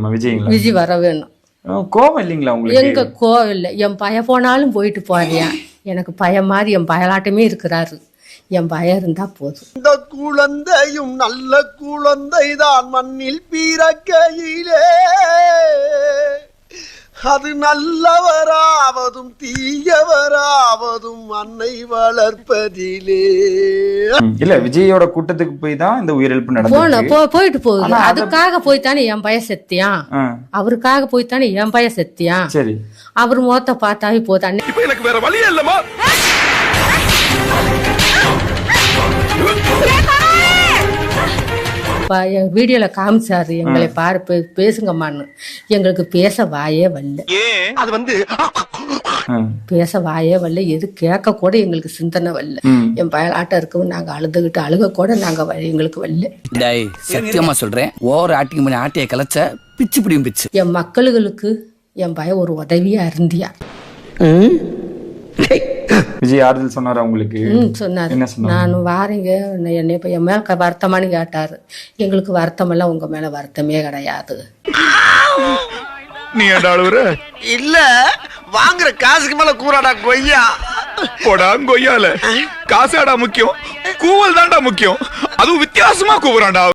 வேணுமா விஜய்ங்களா? விஜய் வர வேணும். கோவம் இல்லைங்களா உங்களுக்கு? எங்க கோவம் இல்லை. என் பையன் போனாலும் போயிட்டு போறியா, எனக்கு பையன் மாதிரி என் பயலாட்டமே இருக்கிறாரு. என் பயம் இருந்தா போதும். இந்த குழந்தையும் நல்ல குழந்தைதான் மண்ணில் பிறக்கையிலே, அது நல்லவராவதும் தீயவராவதும் அன்னை வளர்ப்பதிலே. இல்ல விஜயோட கூட்டத்துக்கு போய் தான் இந்த உயிரிழப்பு நடந்தது. போயிட்டு போகுது. அதுக்காக போய்த்தானே என் பையன் செத்தியான். அவருக்காக போய்த்தானே என் பையன் செத்தியான். சரி, அவர் முகத்தை பார்த்தாவே போதும். இப்ப எனக்கு வேற வழியே இல்லமா. என் வீடியோல காமிச்சாரு, எங்களை பாரு பேசுங்கம்மான்னு. எங்களுக்கு பேச வாயே வரல. அது வந்து பேச வாயே வரல. எது கேட்க கூட எங்களுக்கு சிந்தனை வரல. என் பயலாட்டம் இருக்கவும் நாங்க அழுதுகிட்டு அழுக கூட நாங்க எங்களுக்கு வரல. சத்தியமா சொல்றேன், ஓவர் ஆட்டிங் பண்ணி ஆட்டிய கலைச்ச பிச்சு பிடியும் பிச்சு. என் மக்களுக்கு என் பையன் ஒரு உதவியா இருந்தியா. விஜய் ஆறுதல் சொன்னாரு உங்களுக்கு? சொன்னாரு. என்ன சொன்னாரு? நான் வாரீங்க என்னை இப்ப என் மேல வருத்தமானு கேட்டாரு. எங்களுக்கு வருத்தம் எல்லாம் உங்க மேல வருத்தமே கிடையாது. நீ இல்ல வாங்குற காசுக்கு மேல கூறாடா கொய்யா. போடா கொய்யால காசாடா முக்கியம், கூவல் தான்டா முக்கியம். அதுவும் வித்தியாசமா கூவுறான்டா.